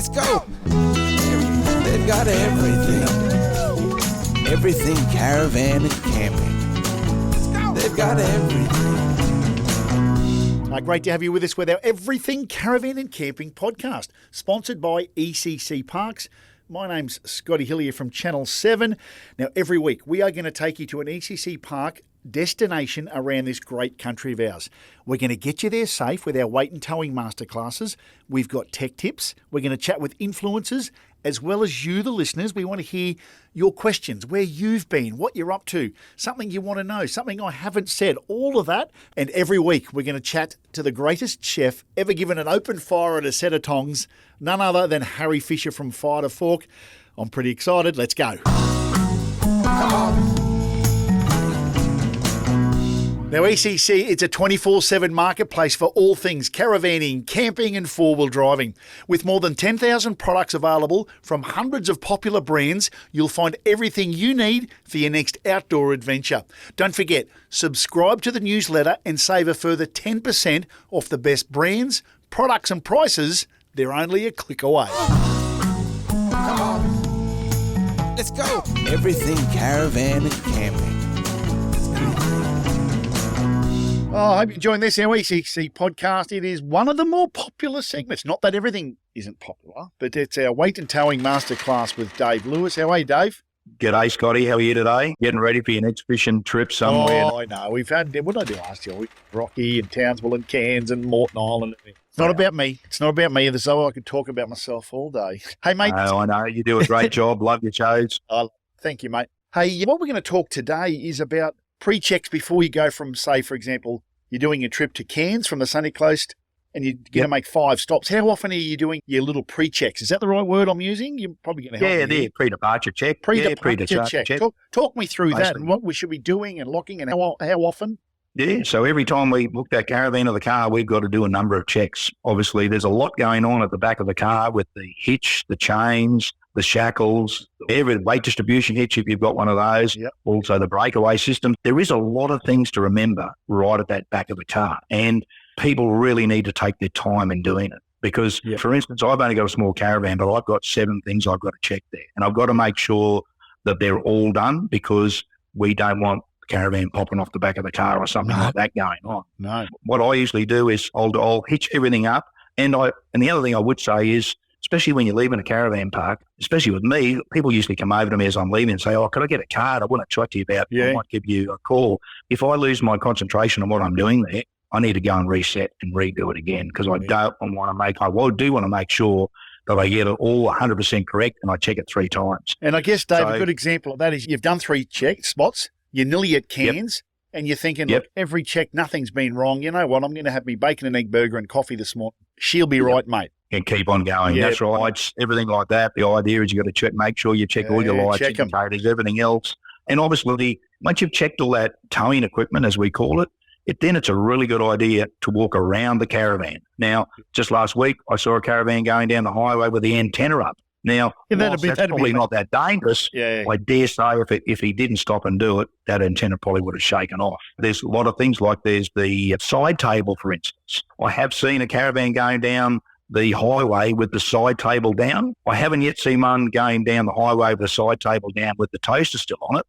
Let's go. They've got everything. Everything caravan and camping. They've got everything. Great to have you with us with our Everything Caravan and Camping podcast, sponsored by ECC Parks. My name's Scotty Hillier from Channel 7. Now, every week we are going to take you to an ECC Park destination around this great country of ours. We're going to get you there safe with our weight and towing masterclasses. We've got tech tips. We're going to chat with influencers as well as you, the listeners. We want to hear your questions, where you've been, what you're up to, something you want to know, something I haven't said, all of that. And every week we're going to chat to the greatest chef ever given an open fire at a set of tongs, none other than Harry Fisher from Fire to Fork. I'm pretty excited. Let's go. Come on. Now, ECC, it's a 24/7 marketplace for all things caravanning, camping and four-wheel driving. With more than 10,000 products available from hundreds of popular brands, you'll find everything you need for your next outdoor adventure. Don't forget, subscribe to the newsletter and save a further 10% off the best brands, products and prices. They're only a click away. Come on. Let's go. Everything caravan and camping. I hope you're enjoying this, our ECC podcast. It is one of the more popular segments. Not that everything isn't popular, but it's our weight and towing masterclass with Dave Lewis. How are you, Dave? G'day, Scotty. How are you today? Getting ready for your next fishing trip somewhere? Oh, I know. We've had, what did I do last year? Rocky and Townsville and Cairns and Moreton Island. It's not about me. It's not about me. So I could talk about myself all day. Hey, mate. Oh, I know. You do a great job. Love your shows. Thank you, mate. Hey, what we're going to talk today is about pre-checks before you go from, say, for example, you're doing a trip to Cairns from the Sunny Coast and you're going to make 5 stops. How often are you doing your little pre-checks? Is that the right word I'm using? You're probably going to help me. Yeah, pre-departure check. Pre-departure check. Talk me through that and what we should be doing and locking and how often. Yeah, so every time we book that caravan or the car, we've got to do a number of checks. Obviously, there's a lot going on at the back of the car with the hitch, the chains, the shackles, every weight distribution hitch if you've got one of those, also the breakaway system. There is a lot of things to remember right at that back of the car, and people really need to take their time in doing it because, for instance, I've only got a small caravan, but I've got 7 things I've got to check there, and I've got to make sure that they're all done because we don't want caravan popping off the back of the car or something like that going on. No. What I usually do is I'll hitch everything up, and the other thing I would say is, especially when you're leaving a caravan park, especially with me, people usually come over to me as I'm leaving and say, "Oh, could I get a card? I want to chat to you about. I might give you a call." If I lose my concentration on what I'm doing there, I need to go and reset and redo it again because I do want to make sure that I get it all 100% correct and I check it 3 times. And I guess, Dave, a good example of that is you've done 3 check spots. You're nearly at Cairns, and you're thinking, look, every check, nothing's been wrong. You know what? I'm going to have me bacon and egg burger and coffee this morning. She'll be right, mate. And keep on going. That's right. Everything like that. The idea is you got to check, make sure you check all your lights, indicators, everything else. And obviously, once you've checked all that towing equipment, as we call it, then it's a really good idea to walk around the caravan. Now, just last week, I saw a caravan going down the highway with the antenna up. Now, that's probably not that dangerous. I dare say if he didn't stop and do it, that antenna probably would have shaken off. There's a lot of things like there's the side table, for instance. I have seen a caravan going down the highway with the side table down. I haven't yet seen one going down the highway with the side table down with the toaster still on it.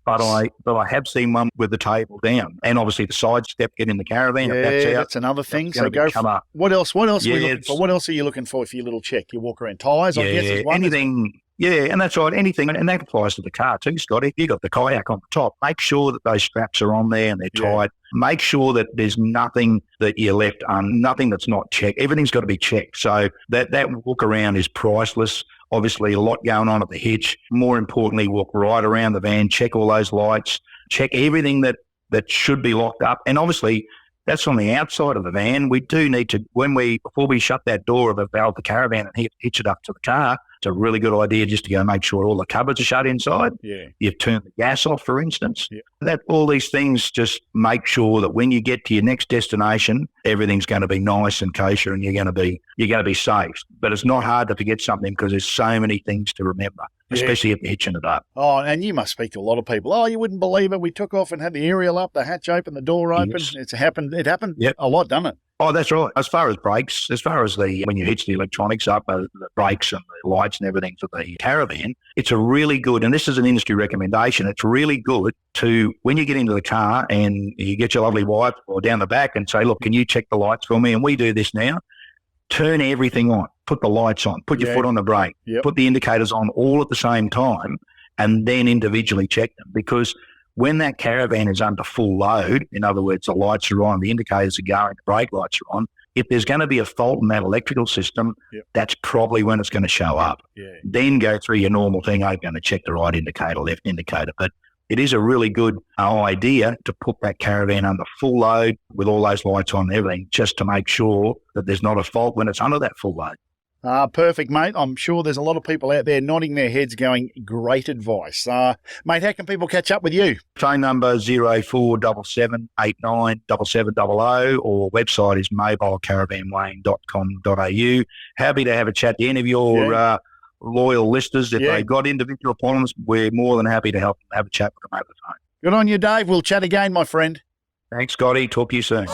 But I have seen one with the table down, and obviously the side step get in the caravan. That's another thing. So go for what else? What else are we looking for? What else are you looking for your little check? You walk around tyres, I guess, is one. Anything. Yeah, and that's right. Anything, and that applies to the car too, Scott. If you've got the kayak on the top, make sure that those straps are on there and they're tight. Make sure that there's nothing that you left nothing that's not checked. Everything's got to be checked. So that walk around is priceless. Obviously, a lot going on at the hitch. More importantly, walk right around the van, check all those lights, check everything that should be locked up. And obviously, that's on the outside of the van. We do need to, before we shut that door of the caravan and hitch it up to the car, it's a really good idea just to go make sure all the cupboards are shut inside. You've turned the gas off, for instance. That all these things just make sure that when you get to your next destination, everything's going to be nice and kosher, and you're going to be safe. But it's not hard to forget something because there's so many things to remember. especially if you're hitching it up. Oh, and you must speak to a lot of people. Oh, you wouldn't believe it. We took off and had the aerial up, the hatch open, the door open. Yes. It happened a lot, doesn't it? Oh, that's right. As far as brakes, when you hitch the electronics up, the brakes and the lights and everything for the caravan, it's a really good, and this is an industry recommendation, it's really good to, when you get into the car and you get your lovely wife or down the back and say, look, can you check the lights for me? And we do this now. Turn everything on. Put the lights on. Put your foot on the brake. Yep. Put the indicators on all at the same time and then individually check them, because when that caravan is under full load, in other words, the lights are on, the indicators are going, the brake lights are on, if there's going to be a fault in that electrical system, that's probably when it's going to show up. Yeah. Then go through your normal thing, I'm going to check the right indicator, left indicator. But it is a really good idea to put that caravan under full load with all those lights on and everything, just to make sure that there's not a fault when it's under that full load. Perfect, mate. I'm sure there's a lot of people out there nodding their heads going, great advice. Mate, how can people catch up with you? Phone number 0477897700 or website is mobilecaravanweighing.com.au. Happy to have a chat to any of your loyal listeners. If they've got individual problems, we're more than happy to help them have a chat with them over the phone. Good on you, Dave. We'll chat again, my friend. Thanks, Scotty. Talk to you soon.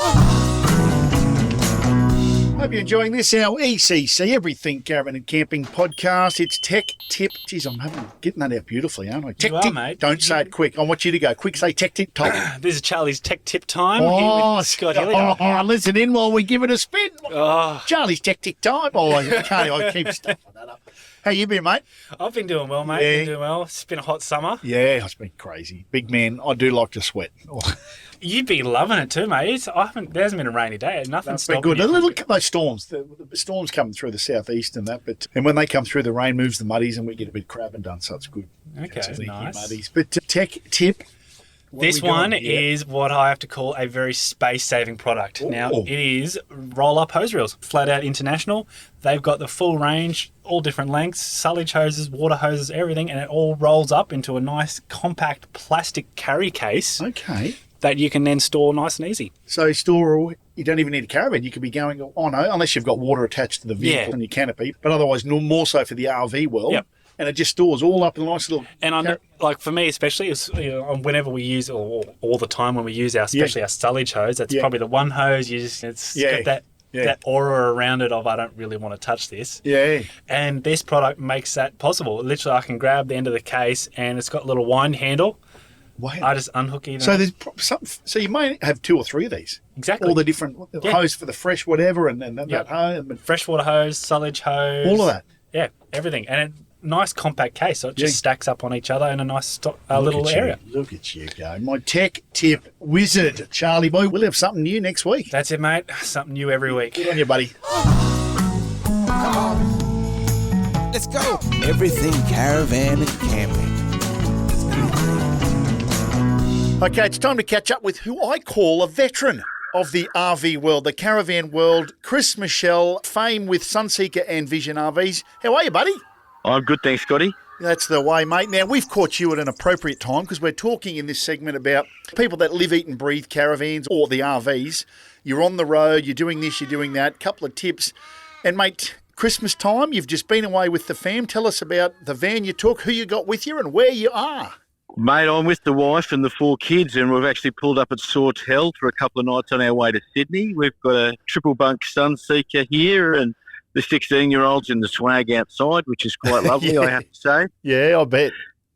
Hope you're enjoying this, our ECC, Everything Caravan and Camping podcast. It's Tech Tip. Geez, I'm getting that out beautifully, aren't I? Tech You are, Tip. mate. Don't say it quick. I want you to go quick. Say Tech Tip top. This is Charlie's Tech Tip time. Here with Scott Hillier. Listen in while we give it a spin. Oh. Charlie's Tech Tip time. I keep stuffing that up. How you been, mate? I've been doing well, mate. Yeah. Been doing well. It's been a hot summer. Yeah, it's been crazy. Big man, I do like to sweat. You've been loving it too, mate. There hasn't been a rainy day. Nothing's It's been stopping good. you. Those storms, the storms coming through the southeast and that, and when they come through, the rain moves the muddies and we get a bit of crabbing done, so it's good. Okay, It's nice. Muddies. But Tech Tip. This one is what I have to call a very space-saving product. Ooh. Now, it is roll-up hose reels, Flat Out International. They've got the full range, all different lengths, sullage hoses, water hoses, everything, and it all rolls up into a nice compact plastic carry case that you can then store nice and easy. So you don't even need a caravan. You could be going, unless you've got water attached to the vehicle and your canopy, but otherwise more so for the RV world. Yep. And it just stores all up in a nice little... And like for me especially, it's, whenever we use, or all the time when we use especially our sullage hose, that's probably the one hose it's got that aura around it of I don't really want to touch this. Yeah. And this product makes that possible. Literally, I can grab the end of the case and it's got a little wind handle. Wow. I just unhook it. So there's so you may have 2 or 3 of these. Exactly. All the different hose for the fresh whatever and that hose. Freshwater hose, sullage hose. All of that. Yeah, everything. And nice compact case, so it just stacks up on each other in a nice little area. Look at you go. My Tech Tip wizard, Charlie boy. We'll have something new next week. That's it, mate. Something new every week. Good on you, buddy. Come on. Let's go. Everything Caravan and Camping. Okay, it's time to catch up with who I call a veteran of the RV world, the caravan world, Chris Michelle, fame with Sunseeker and Vision RVs. How are you, buddy? I'm good, thanks, Scotty. That's the way, mate. Now, we've caught you at an appropriate time because we're talking in this segment about people that live, eat and breathe caravans or the RVs. You're on the road, you're doing this, you're doing that. Couple of tips. And, mate, Christmas time, you've just been away with the fam. Tell us about the van you took, who you got with you and where you are. Mate, I'm with the wife and the 4 kids, and we've actually pulled up at Sawtell for a couple of nights on our way to Sydney. We've got a triple bunk Sunseeker here and the 16-year-old's in the swag outside, which is quite lovely, I have to say. Yeah, I bet.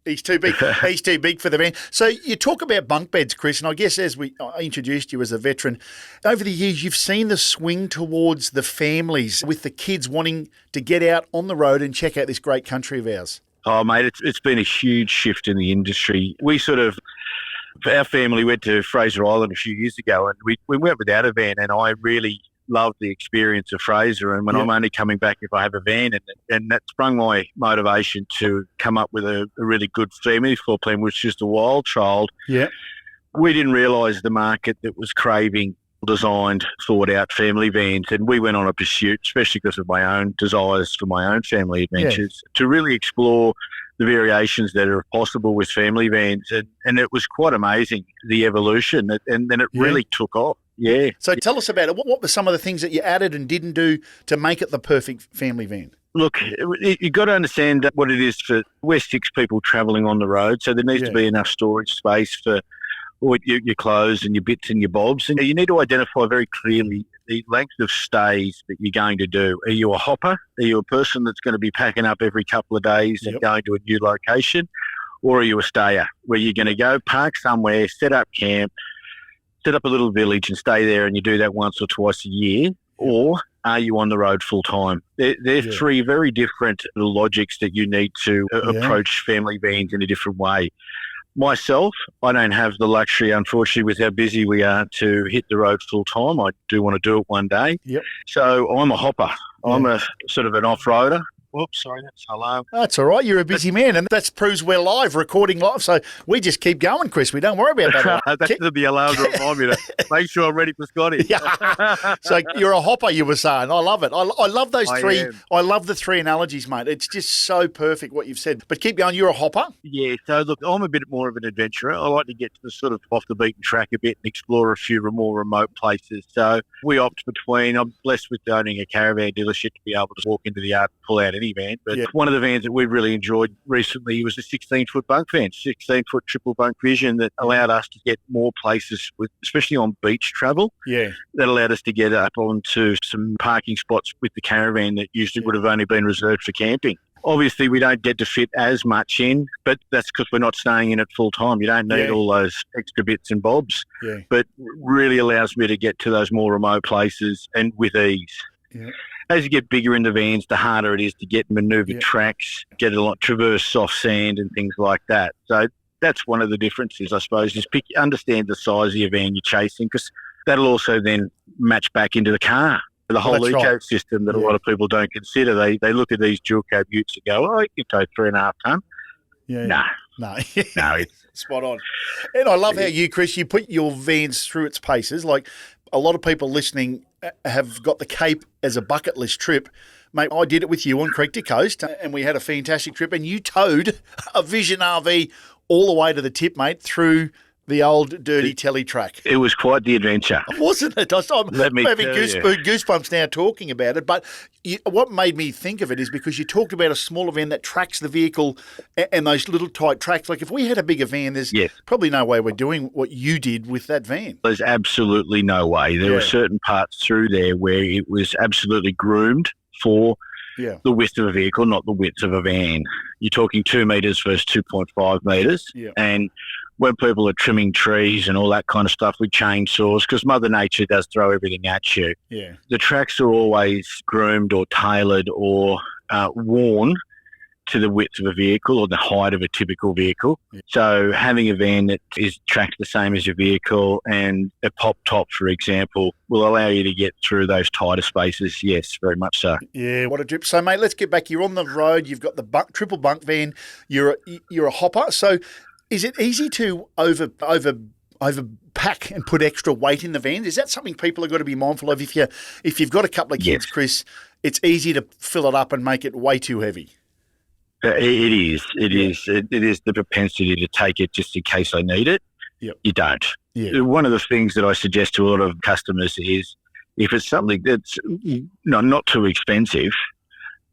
He's too big. He's too big for the van. So you talk about bunk beds, Chris, and I guess as I introduced you as a veteran, over the years you've seen the swing towards the families with the kids wanting to get out on the road and check out this great country of ours. Oh, mate, it's been a huge shift in the industry. Our family went to Fraser Island a few years ago, and we went without a van, and I really loved the experience of Fraser. And when I'm only coming back if I have a van, and that sprung my motivation to come up with a really good family floor plan, which is the Wild Child. Yeah. We didn't realise the market that was craving designed, thought-out family vans, and we went on a pursuit, especially because of my own desires for my own family adventures, to really explore the variations that are possible with family vans, and it was quite amazing, the evolution, and then it really took off. Yeah. So tell us about it. What were some of the things that you added and didn't do to make it the perfect family van? Look, you've got to understand what it is for. We're 6 people travelling on the road, so there needs to be enough storage space for all your clothes and your bits and your bobs. And you need to identify very clearly the length of stays that you're going to do. Are you a hopper? Are you a person that's going to be packing up every couple of days and going to a new location? Or are you a stayer where you're going to go park somewhere, set up camp, set up a little village and stay there, and you do that once or twice a year? Or are you on the road full time? They're 3 very different logics that you need to approach family vans in a different way. Myself, I don't have the luxury, unfortunately, with how busy we are, to hit the road full time. I do want to do it one day. Yep. So I'm a hopper. I'm a sort of an off-roader. Whoops, sorry, that's hello. That's all right. You're a busy man, and that proves we're live, recording live. So we just keep going, Chris. We don't worry about that. That's the alarm to remind me to make sure I'm ready for Scotty. So you're a hopper, you were saying. I love it. I love those 3. I love the 3 analogies, mate. It's just so perfect what you've said. But keep going. You're a hopper? Yeah. So, look, I'm a bit more of an adventurer. I like to get to the sort of off the beaten track a bit and explore a few more remote places. So we opt between, I'm blessed with owning a caravan dealership to be able to walk into the yard and pull out any van. But one of the vans that we've really enjoyed recently was a 16-foot bunk van, 16-foot triple bunk Vision, that allowed us to get more places, especially on beach travel. Yeah. That allowed us to get up onto some parking spots with the caravan that usually would have only been reserved for camping. Obviously, we don't get to fit as much in, but that's because we're not staying in it full time. You don't need all those extra bits and bobs, but really allows me to get to those more remote places and with ease. Yeah. As you get bigger in the vans, the harder it is to get maneuver tracks, get a lot, traverse soft sand and things like that. So that's one of the differences, I suppose, is understand the size of your van you're chasing, because that'll also then match back into the car. The whole ecosystem that a lot of people don't consider. They look at these dual cab utes and go, oh, you can tow 3.5 tonne. No. No, it's spot on. And I love how you, Chris, you put your vans through its paces. Like a lot of people listening have got the Cape as a bucket list trip. Mate, I did it with you on Creek to Coast, and we had a fantastic trip, and you towed a Vision RV all the way to the tip, mate, through the old dirty telly track. It was quite the adventure. Wasn't it? I'm having goosebumps now talking about it. But what made me think of it is because you talked about a smaller van that tracks the vehicle and those little tight tracks. Like if we had a bigger van, there's probably no way we're doing what you did with that van. There's absolutely no way. There were certain parts through there where it was absolutely groomed for the width of a vehicle, not the width of a van. You're talking 2 metres versus 2.5 metres. Yeah. And when people are trimming trees and all that kind of stuff with chainsaws, because Mother Nature does throw everything at you. Yeah. The tracks are always groomed or tailored or worn to the width of a vehicle or the height of a typical vehicle. Yeah. So having a van that is tracked the same as your vehicle and a pop top, for example, will allow you to get through those tighter spaces. Yes, very much so. Yeah, what a trip. So, mate, let's get back. You're on the road. You've got the triple bunk van. You're a hopper. So is it easy to overpack and put extra weight in the van? Is that something people have got to be mindful of? If you've got a couple of kids, Chris, it's easy to fill it up and make it way too heavy. It is. It is the propensity to take it just in case I need it. Yep. You don't. Yeah. One of the things that I suggest to a lot of customers is if it's something that's not too expensive,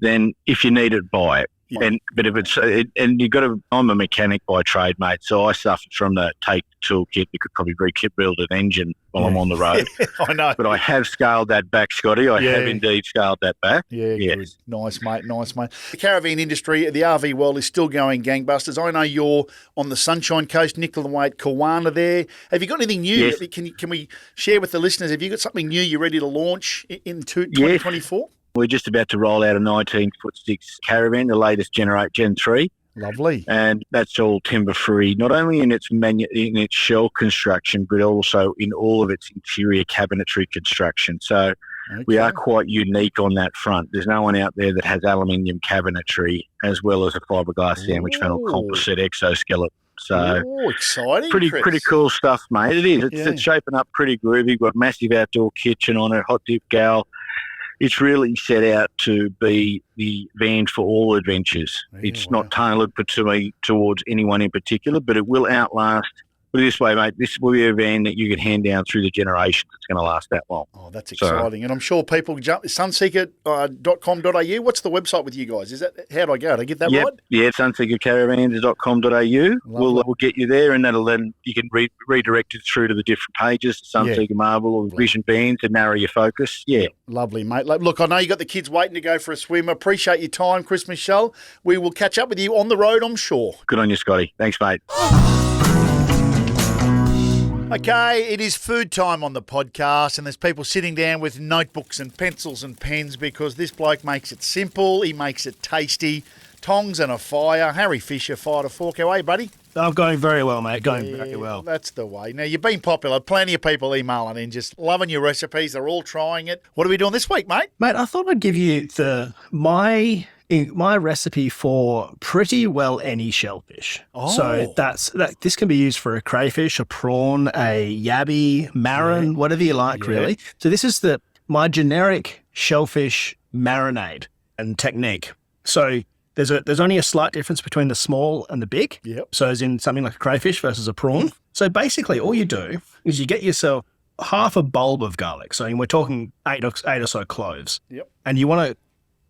then if you need it, buy it. Yeah. But if it's and you got to, I'm a mechanic by trade, mate. So I suffered from the take toolkit. You could probably re-kit build an engine while I'm on the road. I know, but I have scaled that back, Scotty. I have indeed scaled that back. Yeah, good. Nice, mate. Nice, mate. The caravan industry, the RV world is still going gangbusters. I know you're on the Sunshine Coast, Nicola Way, Kawana. There, have you got anything new? Yes. Can we share with the listeners? Have you got something new you're ready to launch in 2024? Yes. We're just about to roll out a 19-foot-6 caravan, the latest Gen 3. Lovely. And that's all timber-free, not only in its shell construction, but also in all of its interior cabinetry construction. So we are quite unique on that front. There's no one out there that has aluminium cabinetry as well as a fiberglass sandwich panel composite exoskeleton. So exciting. Pretty cool stuff, mate. It is. It's shaping up pretty groovy. We've got a massive outdoor kitchen on it, hot dip gal. It's really set out to be the van for all adventures. It's not tailored towards anyone in particular, but it will outlast Put it this way, mate, this will be a van that you can hand down through the generations. It's going to last that long. Oh, that's exciting. And I'm sure people jump, sunseeker.com.au. What's the website with you guys? Is that, how do I go? Did I get that right? Yeah, sunseekercaravans.com.au. We'll get you there, and then you can redirect it through to the different pages, Sunseeker Marble or Vision Band, to narrow your focus. Yeah. Lovely, mate. Look, I know you got the kids waiting to go for a swim. Appreciate your time, Chris Michelle. We will catch up with you on the road, I'm sure. Good on you, Scotty. Thanks, mate. Okay, it is food time on the podcast, and there's people sitting down with notebooks and pencils and pens because this bloke makes it simple. He makes it tasty. Tongs and a fire. Harry Fisher, fire to fork. How are you, buddy? I'm going very well, mate. Very well. That's the way. Now, you've been popular. Plenty of people emailing in, just loving your recipes. They're all trying it. What are we doing this week, mate? Mate, I thought I'd give you my recipe for pretty well any shellfish. Oh. So this can be used for a crayfish, a prawn, a yabby, marron, whatever you like, really. So this is my generic shellfish marinade and technique. So there's only a slight difference between the small and the big. Yep. So as in something like a crayfish versus a prawn. So basically all you do is you get yourself half a bulb of garlic. So we're talking eight or so cloves. Yep. And you want to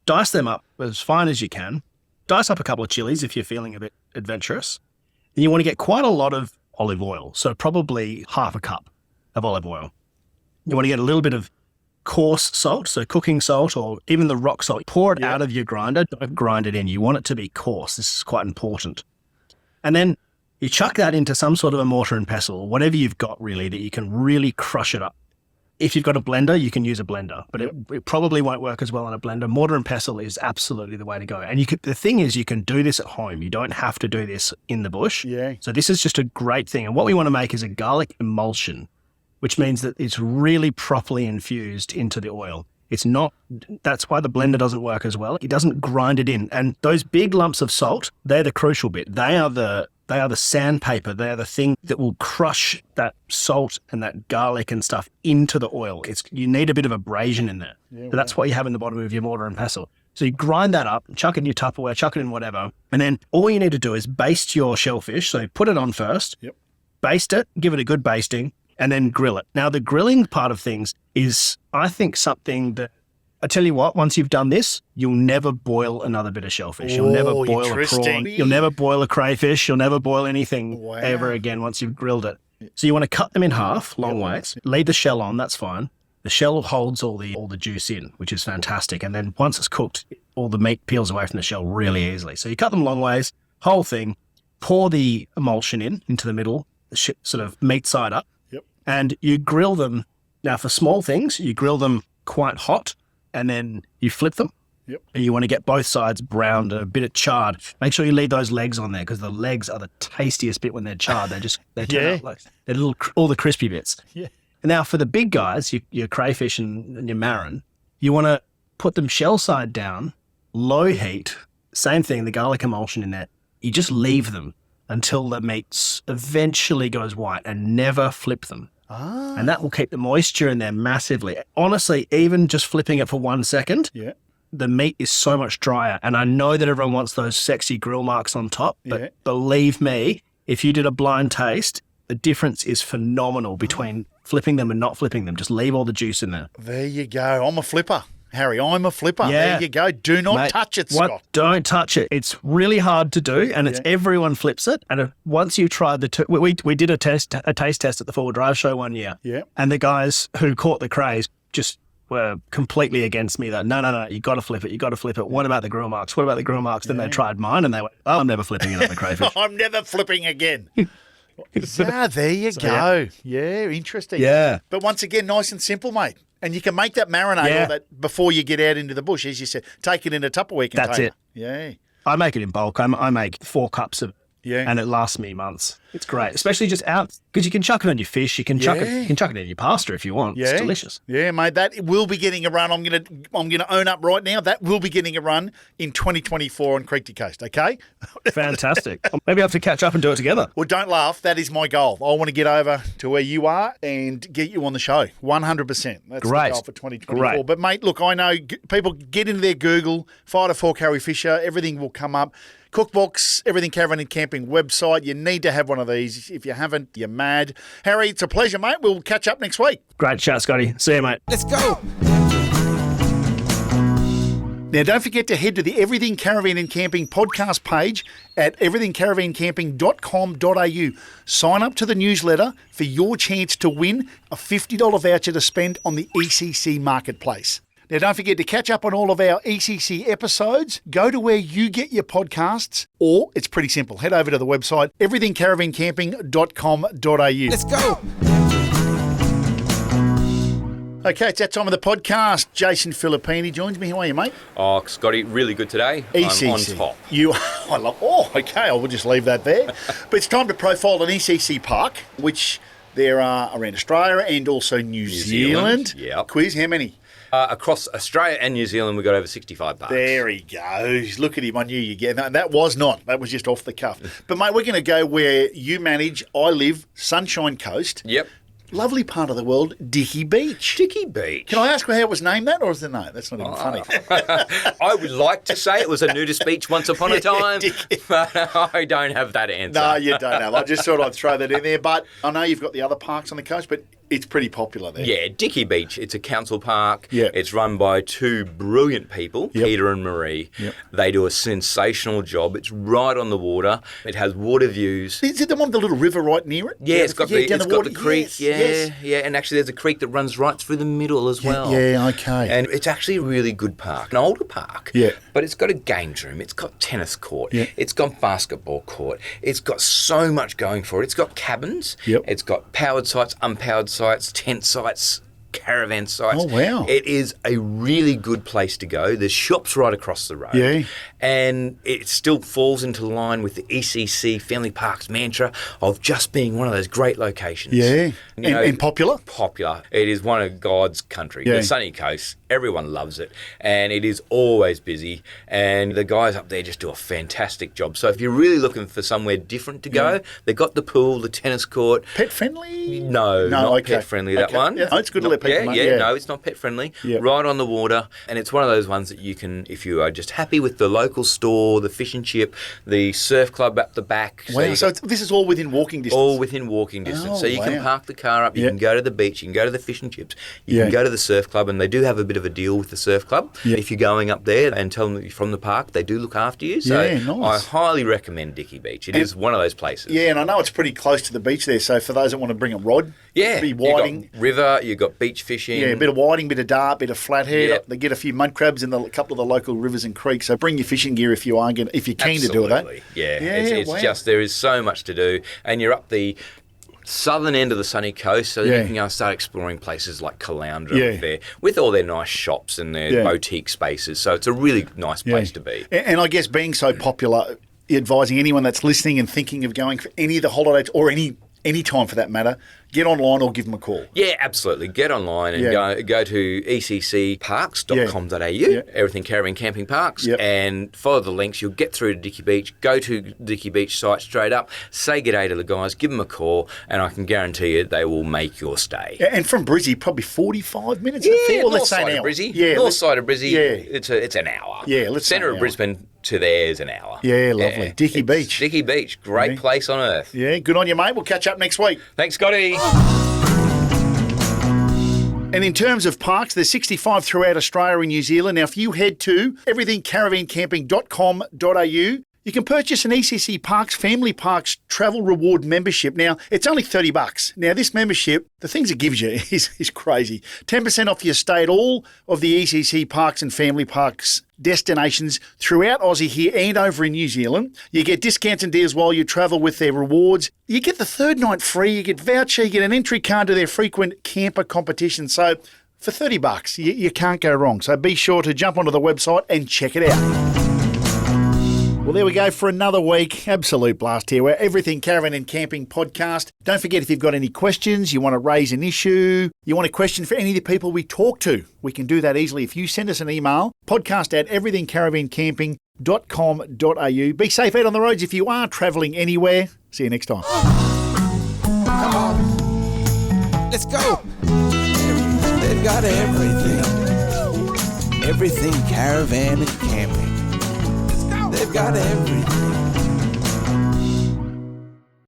dice them up as fine as you can. Dice up a couple of chilies if you're feeling a bit adventurous. And you want to get quite a lot of olive oil. So probably half a cup of olive oil. You want to get a little bit of coarse salt, so cooking salt or even the rock salt. Pour it out of your grinder. Don't grind it in. You want it to be coarse. This is quite important. And then you chuck that into some sort of a mortar and pestle, whatever you've got really, that you can really crush it up. If you've got a blender, you can use a blender, but it probably won't work as well on a blender. Mortar and pestle is absolutely the way to go. And the thing is, you can do this at home. You don't have to do this in the bush. Yeah. So this is just a great thing. And what we want to make is a garlic emulsion, which means that it's really properly infused into the oil. That's why the blender doesn't work as well. It doesn't grind it in. And those big lumps of salt, they're the crucial bit. They are the sandpaper. They are the thing that will crush that salt and that garlic and stuff into the oil. You need a bit of abrasion in there. So that's what you have in the bottom of your mortar and pestle. So you grind that up, chuck it in your Tupperware, chuck it in whatever. And then all you need to do is baste your shellfish. So put it on first, baste it, give it a good basting, and then grill it. Now, the grilling part of things is, I think, something that, I tell you what, once you've done this, you'll never boil another bit of shellfish. You'll never boil a prawn. You'll never boil a crayfish. You'll never boil anything ever again once you've grilled it. So you want to cut them in half, long ways. Leave the shell on, that's fine. The shell holds all the juice in, which is fantastic. And then once it's cooked, all the meat peels away from the shell really easily. So you cut them long ways, whole thing, pour the emulsion into the middle, sort of meat side up. And you grill them. Now, for small things, you grill them quite hot, and then you flip them. And you want to get both sides browned and a bit of charred. Make sure you leave those legs on there because the legs are the tastiest bit when they're charred. They turn out like they're all the crispy bits. And now, for the big guys, your crayfish and your marron, you want to put them shell side down, low heat. Same thing, the garlic emulsion in there. You just leave them until the meat eventually goes white and never flip them. And that will keep the moisture in there massively. Honestly, even just flipping it for 1 second, the meat is so much drier. And I know that everyone wants those sexy grill marks on top, but believe me, if you did a blind taste, the difference is phenomenal between flipping them and not flipping them. Just leave all the juice in there. There you go. I'm a flipper. Harry, I'm a flipper. There you go. Do not touch it, Scott. Don't touch it. It's really hard to do, and everyone flips it. And once you tried we did a taste test at the 4-Wheel Drive show one year, and the guys who caught the craze just were completely against me. That no, you got to flip it. You got to flip it. What about the grill marks? What about the grill marks? Then they tried mine, and they went, "Oh, I'm never flipping it on the crayfish. I'm never flipping again." There you go. Yeah, interesting. Yeah, but once again, nice and simple, mate. And you can make that marinade or that before you get out into the bush, as you said. Take it in a Tupperware container. That's it. Yeah. I make it in bulk. I make 4 cups of it, and it lasts me months. It's great, especially just out Because you can chuck it on your fish, you can chuck it in your pasta if you want. It's delicious. Yeah, mate, that will be getting a run. I'm gonna own up right now. That will be getting a run in 2024 on Creek to Coast, okay? Fantastic. Maybe I have to catch up and do it together. Well, don't laugh. That is my goal. I want to get over to where you are and get you on the show. 100%. That's the goal for 2024. Great. But, mate, look, I know people get into their Google, 5 to 4 Carry Fisher, everything will come up. Cookbooks, Everything Caravan and Camping website. You need to have one of these. If you haven't, you're mad. Harry, it's a pleasure, mate. We'll catch up next week. Great chat, Scotty. See you, mate. Let's go. Now, don't forget to head to the Everything Caravan and Camping podcast page at everythingcaravancamping.com.au. Sign up to the newsletter for your chance to win a $50 voucher to spend on the ECC marketplace. Now, don't forget to catch up on all of our ECC episodes. Go to where you get your podcasts, or it's pretty simple. Head over to the website, everythingcaravancamping.com.au. Let's go. Okay, it's that time of the podcast. Jason Filippini joins me. How are you, mate? Oh, Scotty, really good today. ECC. I'm on top. Okay, I will just leave that there. But it's time to profile an ECC park, which there are around Australia and also New Zealand. Yep. Quiz, how many? Across Australia and New Zealand, we've got over 65 parks. There he goes. Look at him. I knew you'd get that. That was just off the cuff. But, mate, we're going to go where you manage, I live, Sunshine Coast. Yep. Lovely part of the world, Dicky Beach. Dicky Beach. Can I ask how it was named that, or is it no? That's not even funny. I would like to say it was a nudist beach once upon a time, but I don't have that answer. No, you don't have. I just thought I'd throw that in there. But I know you've got the other parks on the coast, but it's pretty popular there. Yeah, Dicky Beach. It's a council park. Yeah. It's run by 2 brilliant people, Peter and Marie. Yep. They do a sensational job. It's right on the water. It has water views. Is it the one with the little river right near it? Yeah, it's got the creek. Yes. Yeah, and actually there's a creek that runs right through the middle as well. Yeah, okay. And it's actually a really good park, an older park. Yeah. But it's got a games room. It's got tennis court. Yeah. It's got basketball court. It's got so much going for it. It's got cabins. Yep. It's got powered sites, unpowered sites, tent sites, caravan sites. Oh, wow. It is a really good place to go. There's shops right across the road. Yeah. And it still falls into line with the ECC Family Parks mantra of just being one of those great locations. Yeah. You know, and popular? Popular. It is one of God's country. Yeah. The sunny coast. Everyone loves it. And it is always busy. And the guys up there just do a fantastic job. So if you're really looking for somewhere different to go, they've got the pool, the tennis court. Pet friendly? No, not okay. pet friendly, that one. Yeah. Oh, it's good to let people know. No, it's not pet friendly. Yeah. Right on the water. And it's one of those ones that you can, if you are just happy with the local store, the fish and chip, the surf club up the back. Wow, so this is all within walking distance? All within walking distance. Oh, so you can park the car up, you can go to the beach, you can go to the fish and chips, you can go to the surf club, and they do have a bit of a deal with the surf club. Yeah. If you're going up there and tell them that you're from the park, they do look after you. So nice. I highly recommend Dicky Beach. It is one of those places. Yeah, and I know it's pretty close to the beach there, so for those that want to bring a rod, be whiting. You've got river, you've got beach fishing. Yeah, a bit of whiting, bit of dart, bit of flathead. Yep. They get a few mud crabs in a couple of the local rivers and creeks. So bring your fishing gear if you're keen to do that. Yeah, it's just there is so much to do, and you're up the southern end of the sunny coast, so you can go and start exploring places like Caloundra up there with all their nice shops and their boutique spaces. So it's a really nice place to be. And I guess being so popular, advising anyone that's listening and thinking of going for any of the holidays or any time for that matter, get online or give them a call. Yeah, absolutely. Get online and go to ECCParks.com.au, Everything Caravan Camping Parks, and follow the links. You'll get through to Dicky Beach. Go to Dicky Beach site straight up, say g'day to the guys, give them a call, and I can guarantee you they will make your stay. And from Brizzy, probably 45 minutes. North side of Brizzy. North side of Brizzy, it's an hour. Yeah, let's Centre of Brisbane to there is an hour. Yeah, lovely. Dicky Beach. Dicky Beach, great place on earth. Yeah, good on you, mate. We'll catch up next week. Thanks, Scotty. And in terms of parks, there's 65 throughout Australia and New Zealand. Now, if you head to everythingcaravancamping.com.au, you can purchase an ECC Parks Family Parks Travel Reward membership. Now, it's only $30. Now, this membership, the things it gives you is crazy. 10% off your stay at all of the ECC Parks and Family Parks destinations throughout Aussie here and over in New Zealand. You get discounts and deals while you travel with their rewards. You get the third night free. You get voucher. You get an entry card to their frequent camper competition. So for $30, you can't go wrong. So be sure to jump onto the website and check it out. Well, there we go for another week. Absolute blast here. We're Everything Caravan and Camping podcast. Don't forget, if you've got any questions, you want to raise an issue, you want a question for any of the people we talk to, we can do that easily. If you send us an email, podcast@everythingcaravancamping.com.au. Be safe out on the roads if you are travelling anywhere. See you next time. Come on. Let's go. They've got everything. Everything Caravan and Camping. They've got everything.